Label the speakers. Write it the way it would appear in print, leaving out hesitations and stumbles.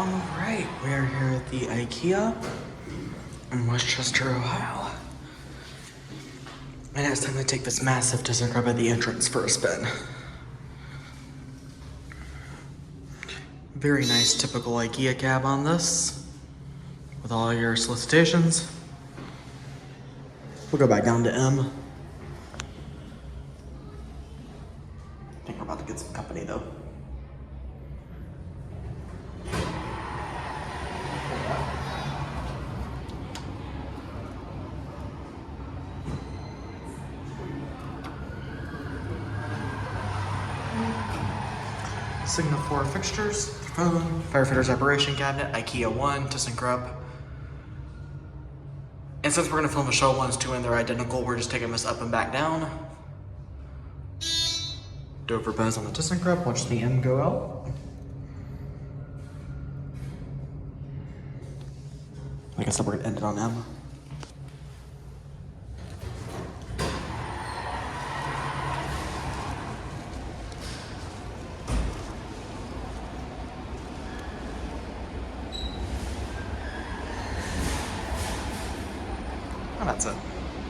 Speaker 1: Alright, we're here at the IKEA in Westchester, Ohio. And it's time to take this massive ThyssenKrupp at the entrance for a spin. Very nice typical IKEA cab on this, with all your solicitations. We'll go back down to M. I think we're about to get some company though. Signal 4 fixtures, phone, firefighter's operation cabinet, IKEA 1, ThyssenKrupp. And since we're gonna film the show ones too and they're identical, we're just taking this up and back down. Dover Buzz on the ThyssenKrupp, watch the M go out. Like I said, we're gonna end it on M. And that's it.